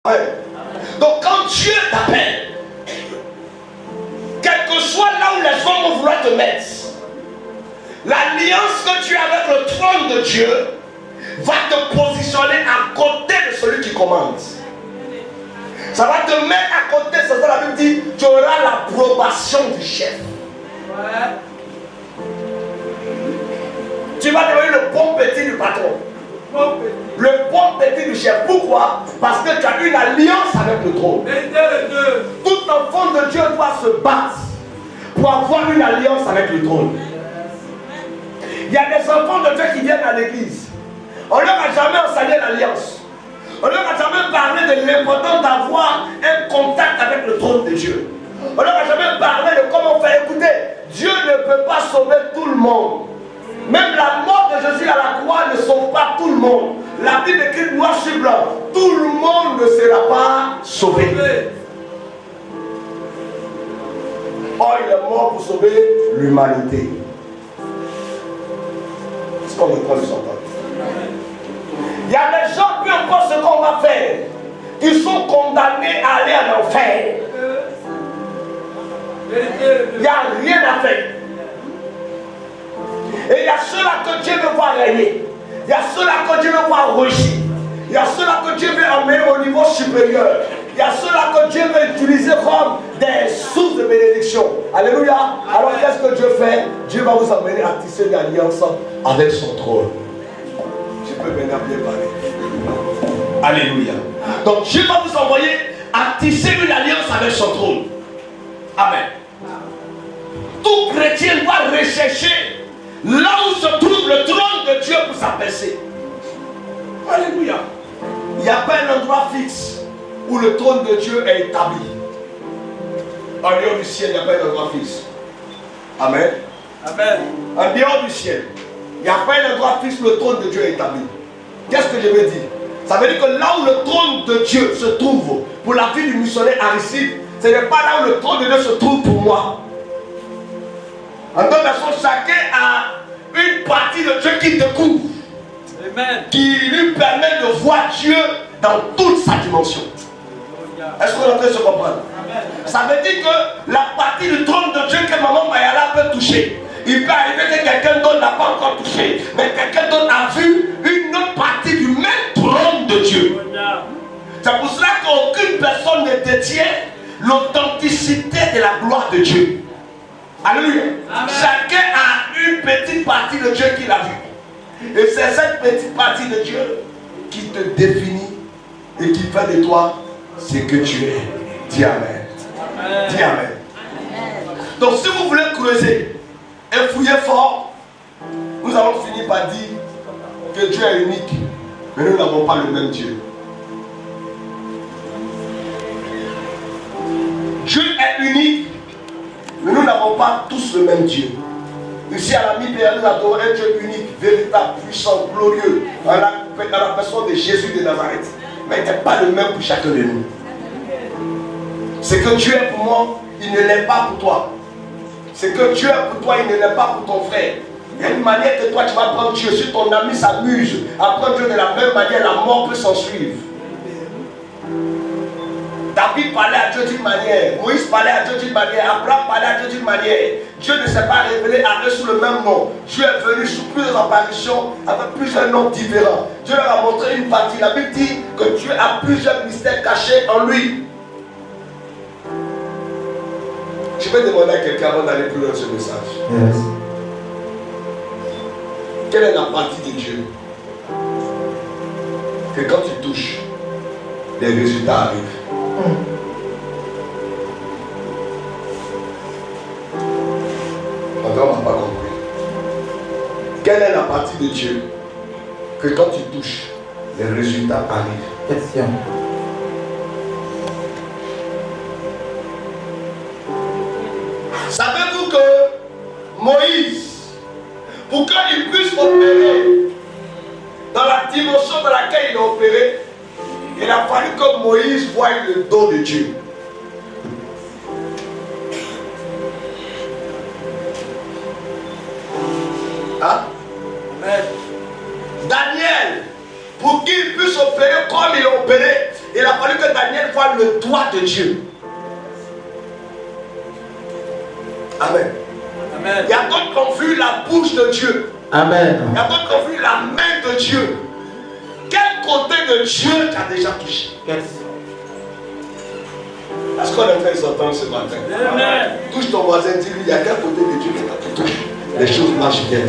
Ouais. Donc quand Dieu t'appelle, quel que soit là où les hommes vont vouloir te mettre, l'alliance que tu as avec le trône de Dieu va te positionner à côté de celui qui commande. Ça va te mettre à côté, c'est ça la Bible dit, tu auras l'approbation du chef. Ouais. Tu vas devenir le bon petit du patron. Le bon petit du chef. Pourquoi? Parce que tu as une alliance avec le trône. Tout enfant de Dieu doit se battre pour avoir une alliance avec le trône. Il y a des enfants de Dieu qui viennent à l'église. On ne leur a jamais enseigné l'alliance. On ne leur a jamais parlé de l'importance d'avoir un contact avec le trône de Dieu. On ne leur a jamais parlé de comment faire. Écoutez, Dieu ne peut pas sauver tout le monde. Même la mort de Jésus à la croix ne sauve pas tout le monde. La Bible écrit noir sur blanc. Tout le monde ne sera pas sauvé. Or, il est mort pour sauver l'humanité. Est-ce qu'on me prend le entendre? Il y a des gens, peu importe ce qu'on va faire, ils sont condamnés à aller en enfer. Il n'y a rien à faire. Et il y a ceux-là que Dieu veut voir régner. Il y a ceux-là que Dieu veut voir régir. Il y a ceux-là que Dieu veut emmener au niveau supérieur. Il y a ceux-là que Dieu veut utiliser comme des sources de bénédiction. Alléluia. Alors qu'est-ce que Dieu fait? Dieu va vous amener à tisser une alliance avec son trône. Je peux maintenant bien parler. Alléluia. Donc Dieu va vous envoyer à tisser une alliance avec son trône. Amen. Tout chrétien doit rechercher là où se trouve le trône de Dieu pour s'abaisser. Alléluia. Il n'y a pas un endroit fixe où le trône de Dieu est établi. En dehors du ciel, il n'y a pas un endroit fixe. Amen. Amen. En dehors du ciel, il n'y a pas un endroit fixe où le trône de Dieu est établi. Qu'est-ce que je veux dire? Ça veut dire que là où le trône de Dieu se trouve pour la vie du missionnaire Aristide, ce n'est pas là où le trône de Dieu se trouve pour moi. En d'autres façons, chacun a une partie de Dieu qui découvre. Amen. Qui lui permet de voir Dieu dans toute sa dimension. Est-ce qu'on est en train de se comprendre? Amen. Ça veut dire que la partie du trône de Dieu que maman Mayala peut toucher, il peut arriver que quelqu'un d'autre n'a pas encore touché, mais quelqu'un d'autre a vu une autre partie du même trône de Dieu. C'est pour cela qu'aucune personne ne détient l'authenticité de la gloire de Dieu. Alléluia. Amen. Chacun a une petite partie de Dieu qu'il a vue. Et c'est cette petite partie de Dieu qui te définit et qui fait de toi ce que tu es. Dis Amen. Amen. Dis Amen. Amen. Donc si vous voulez creuser et fouiller fort, nous allons finir par dire que Dieu est unique, mais nous n'avons pas le même Dieu. Dieu est unique, mais nous n'avons pas tous le même Dieu. Ici à la mi-période, nous adorons un Dieu unique, véritable, puissant, glorieux, dans la personne de Jésus de Nazareth. Mais il n'est pas le même pour chacun de nous. Ce que Dieu est pour moi, il ne l'est pas pour toi. Ce que Dieu est pour toi, il ne l'est pas pour ton frère. Il y a une manière que toi tu vas prendre Dieu. Si ton ami s'amuse à prendre Dieu de la même manière, la mort peut s'en suivre. David parlait à Dieu d'une manière, Moïse parlait à Dieu d'une manière, Abraham parlait à Dieu d'une manière. Dieu ne s'est pas révélé à eux sous le même nom. Dieu est venu sous plusieurs apparitions avec plusieurs noms différents. Dieu leur a montré une partie. La Bible dit que Dieu a plusieurs mystères cachés en lui. Je vais demander à quelqu'un avant d'aller plus loin ce message. Yes. Quelle est la partie de Dieu que quand tu touches, les résultats arrivent? Encore, on n'a pas compris. Quelle est la partie de Dieu que quand tu touches, les résultats arrivent? Question. Savez-vous que Moïse, pour qu'il puisse opérer dans la dimension dans laquelle il a opéré, il a fallu que Moïse voie le dos de Dieu. Hein? Daniel, pour qu'il puisse opérer comme il a opéré, il Il a fallu que Daniel voie le doigt de Dieu. Amen. Amen. Il y a d'autres qui ont vu la bouche de Dieu. Amen. Il y a d'autres qui ont vu la main de Dieu. Quel côté de Dieu tu as déjà touché? Est-ce qu'on a fait s'entendre ce matin? Amen. Touche ton voisin, dis-lui, il y a quel côté de Dieu que tu as touché? Les choses marchent bien.